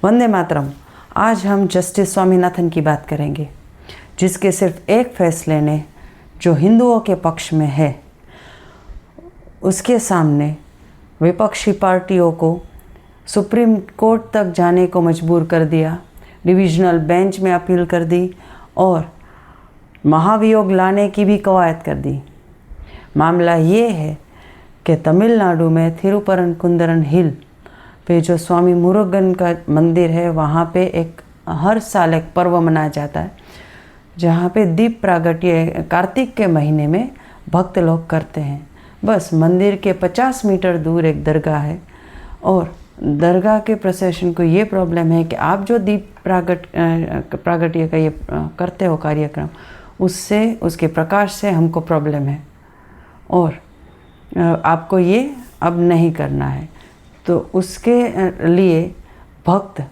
वंदे मातरम। आज हम जस्टिस स्वामीनाथन की बात करेंगे, जिसके सिर्फ एक फैसले ने जो हिंदुओं के पक्ष में है, उसके सामने विपक्षी पार्टियों को सुप्रीम कोर्ट तक जाने को मजबूर कर दिया, डिविजनल बेंच में अपील कर दी और महाभियोग लाने की भी कवायद कर दी। मामला ये है कि तमिलनाडु में थिरुपरनकुंदरन हिल पे जो स्वामी मुरुगन का मंदिर है, वहाँ पे हर साल एक पर्व मनाया जाता है, जहाँ पे दीप प्रागट्य कार्तिक के महीने में भक्त लोग करते हैं। बस मंदिर के 50 मीटर दूर एक दरगाह है और दरगाह के प्रोसेशन को ये प्रॉब्लम है कि आप जो दीप प्रागट्य का ये करते हो कार्यक्रम, उससे उसके प्रकाश से हमको प्रॉब्लम है और आपको ये अब नहीं करना है। तो उसके लिए भक्त,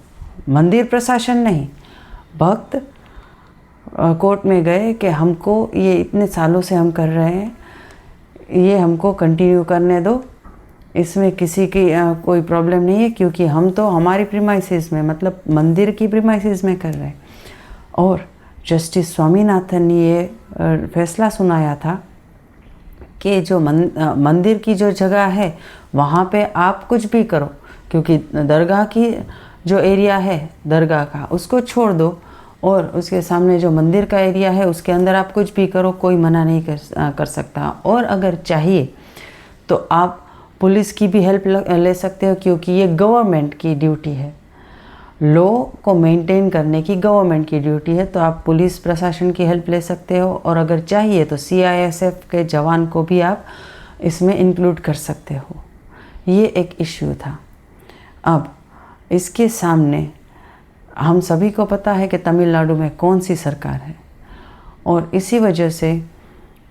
मंदिर प्रशासन नहीं, भक्त कोर्ट में गए कि हमको ये इतने सालों से हम कर रहे हैं, ये हमको कंटिन्यू करने दो, इसमें किसी की कोई प्रॉब्लम नहीं है, क्योंकि हम तो हमारी प्रीमाइसेस में, मतलब मंदिर की प्रीमाइसेस में कर रहे हैं। और जस्टिस स्वामीनाथन ने ये फैसला सुनाया था कि जो मंदिर की जो जगह है वहाँ पे आप कुछ भी करो, क्योंकि दरगाह की जो एरिया है दरगाह का, उसको छोड़ दो और उसके सामने जो मंदिर का एरिया है उसके अंदर आप कुछ भी करो, कोई मना नहीं कर सकता। और अगर चाहिए तो आप पुलिस की भी हेल्प ले सकते हो, क्योंकि ये गवर्नमेंट की ड्यूटी है, लॉ को मेंटेन करने की गवर्नमेंट की ड्यूटी है। तो आप पुलिस प्रशासन की हेल्प ले सकते हो और अगर चाहिए तो CISF के जवान को भी आप इसमें इंक्लूड कर सकते हो। ये एक इश्यू था। अब इसके सामने हम सभी को पता है कि तमिलनाडु में कौन सी सरकार है और इसी वजह से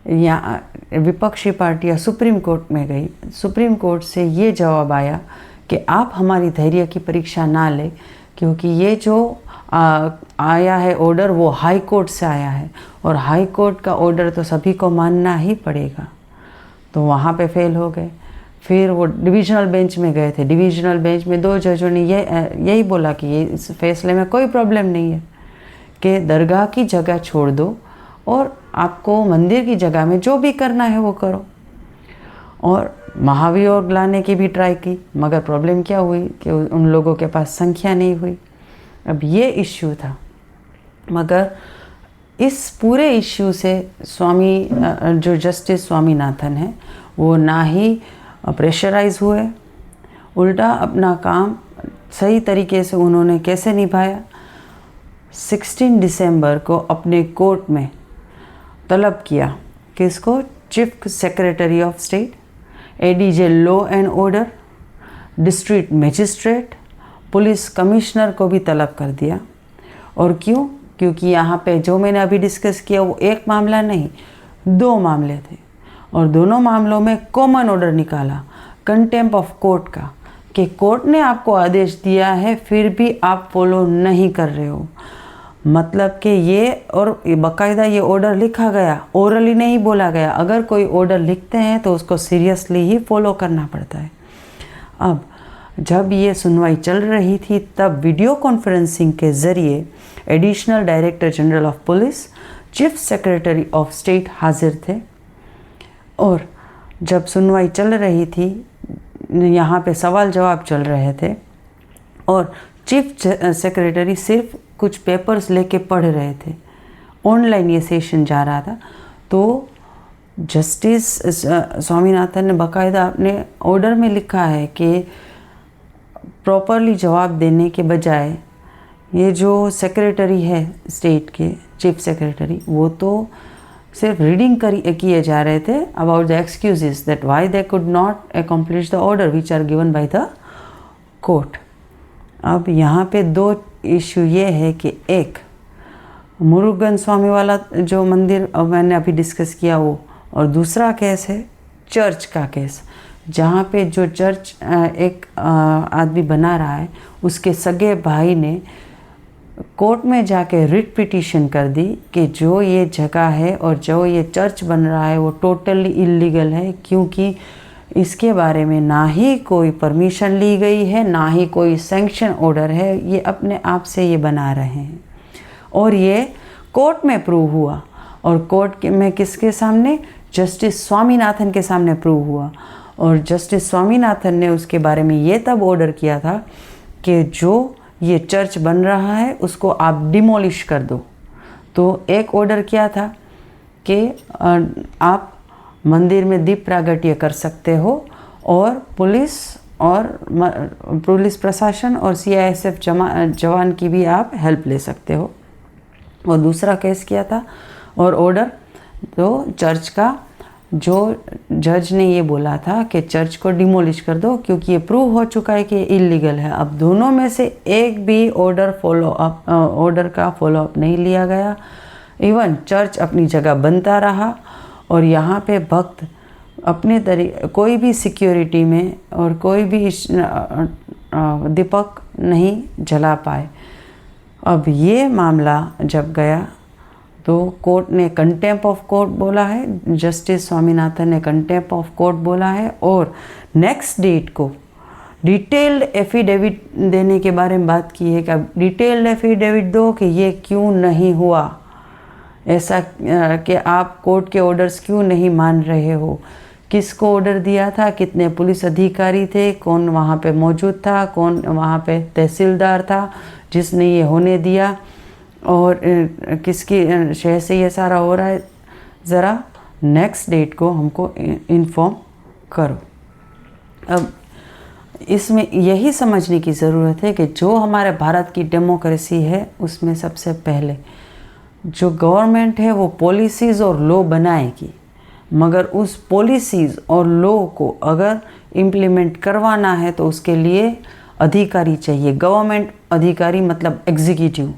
यहाँ विपक्षी पार्टियाँ सुप्रीम कोर्ट में गई। सुप्रीम कोर्ट से ये जवाब आया कि आप हमारी धैर्य की परीक्षा ना लें, क्योंकि ये जो आया है ऑर्डर वो हाई कोर्ट से आया है और हाई कोर्ट का ऑर्डर तो सभी को मानना ही पड़ेगा। तो वहाँ पे फेल हो गए। फिर वो डिविजनल बेंच में गए थे। डिविजनल बेंच में 2 जजों ने यही बोला कि ये इस फैसले में कोई प्रॉब्लम नहीं है, कि दरगाह की जगह छोड़ दो और आपको मंदिर की जगह में जो भी करना है वो करो। और महाभियोग लाने की भी ट्राई की, मगर प्रॉब्लम क्या हुई कि उन लोगों के पास संख्या नहीं हुई। अब ये इश्यू था, मगर इस पूरे इश्यू से जो जस्टिस स्वामीनाथन है वो ना ही प्रेशराइज हुए, उल्टा अपना काम सही तरीके से उन्होंने कैसे निभाया। 16 दिसंबर को अपने कोर्ट में तलब किया कि इसको chief secretary of state, ADJ law and order, district magistrate, police commissioner को भी तलब कर दिया। और क्यों? क्योंकि यहाँ पे जो मैंने अभी डिस्कस किया वो एक मामला नहीं, 2 मामले थे और दोनों मामलों में कॉमन ऑर्डर निकाला कंटेम्प्ट ऑफ कोर्ट का, कि कोर्ट ने आपको आदेश दिया है फिर भी आप फॉलो नहीं कर रहे हो। मतलब कि ये, और बाकायदा ये ऑर्डर लिखा गया, ओरली नहीं बोला गया। अगर कोई ऑर्डर लिखते हैं तो उसको सीरियसली ही फॉलो करना पड़ता है। अब जब ये सुनवाई चल रही थी तब वीडियो कॉन्फ्रेंसिंग के ज़रिए additional director general of police, chief secretary of state हाजिर थे और जब सुनवाई चल रही थी यहाँ पे सवाल जवाब चल रहे थे और चीफ सेक्रेटरी सिर्फ कुछ पेपर्स लेके पढ़ रहे थे। ऑनलाइन ये सेशन जा रहा था। तो जस्टिस स्वामीनाथन ने बाकायदा अपने ऑर्डर में लिखा है कि प्रॉपरली जवाब देने के बजाय ये जो सेक्रेटरी है स्टेट के, चीफ सेक्रेटरी, वो तो सिर्फ रीडिंग किए जा रहे थे about the excuses that why they could not accomplish the order which are given by the court. अब यहाँ पे 2 इशू ये है कि एक मुरुगन स्वामी वाला जो मंदिर मैंने अभी डिस्कस किया वो, और दूसरा केस है चर्च का केस, जहाँ पे जो चर्च एक आदमी बना रहा है उसके सगे भाई ने कोर्ट में जाके रिट पिटीशन कर दी कि जो ये जगह है और जो ये चर्च बन रहा है वो टोटली इलीगल है, क्योंकि इसके बारे में ना ही कोई परमिशन ली गई है, ना ही कोई सैंक्शन ऑर्डर है, ये अपने आप से ये बना रहे हैं। और ये कोर्ट में प्रूव हुआ, और कोर्ट में किसके सामने? जस्टिस स्वामीनाथन के सामने प्रूव हुआ। और जस्टिस स्वामीनाथन ने उसके बारे में ये तब ऑर्डर किया था कि जो ये चर्च बन रहा है उसको आप डिमोलिश कर दो। तो एक ऑर्डर किया था कि आप मंदिर में दीप प्रागट्य कर सकते हो, और पुलिस प्रशासन और CISF जवान की भी आप हेल्प ले सकते हो। और दूसरा केस किया था और ऑर्डर, तो चर्च का जो जज ने ये बोला था कि चर्च को डिमोलिश कर दो, क्योंकि ये प्रूव हो चुका है कि ये इलीगल है। अब दोनों में से एक भी ऑर्डर का फॉलोअप नहीं लिया गया। इवन चर्च अपनी जगह बनता रहा, और यहाँ पे भक्त अपने कोई भी सिक्योरिटी में और कोई भी दीपक नहीं जला पाए। अब ये मामला जब गया तो कोर्ट ने कंटेम्प्ट ऑफ कोर्ट बोला है, जस्टिस स्वामीनाथन ने कंटेम्प्ट ऑफ कोर्ट बोला है, और नेक्स्ट डेट को डिटेल्ड एफिडेविट देने के बारे में बात की है कि अब डिटेल्ड एफिडेविट दो कि ये क्यों नहीं हुआ, ऐसा कि आप कोर्ट के ऑर्डर्स क्यों नहीं मान रहे हो, किसको ऑर्डर दिया था, कितने पुलिस अधिकारी थे, कौन वहाँ पे मौजूद था, कौन वहाँ पे तहसीलदार था जिसने ये होने दिया, और किसकी शहर से ये सारा हो रहा है, ज़रा नेक्स्ट डेट को हमको इन्फॉर्म करो। अब इसमें यही समझने की ज़रूरत है कि जो हमारे भारत की डेमोक्रेसी है उसमें सबसे पहले जो गवर्नमेंट है वो पॉलिसीज़ और लॉ बनाएगी, मगर उस पॉलिसीज़ और लॉ को अगर इम्प्लीमेंट करवाना है तो उसके लिए अधिकारी चाहिए। गवर्नमेंट अधिकारी मतलब एग्जीक्यूटिव।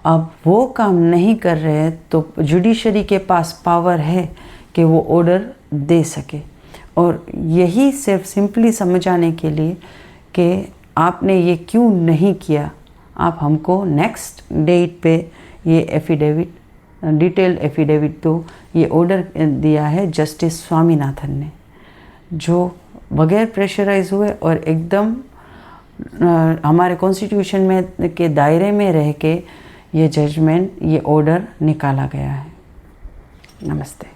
अब वो काम नहीं कर रहे हैं तो जुडिशरी के पास पावर है कि वो ऑर्डर दे सके। और यही सिर्फ सिंपली समझाने के लिए कि आपने ये क्यों नहीं किया, आप हमको नेक्स्ट डेट पे ये एफिडेविट, डिटेल्ड एफिडेविट तो ये ऑर्डर दिया है जस्टिस स्वामीनाथन ने, जो बगैर प्रेशराइज हुए और एकदम हमारे कॉन्स्टिट्यूशन में के दायरे में रह के ये जजमेंट, ये ऑर्डर निकाला गया है। नमस्ते।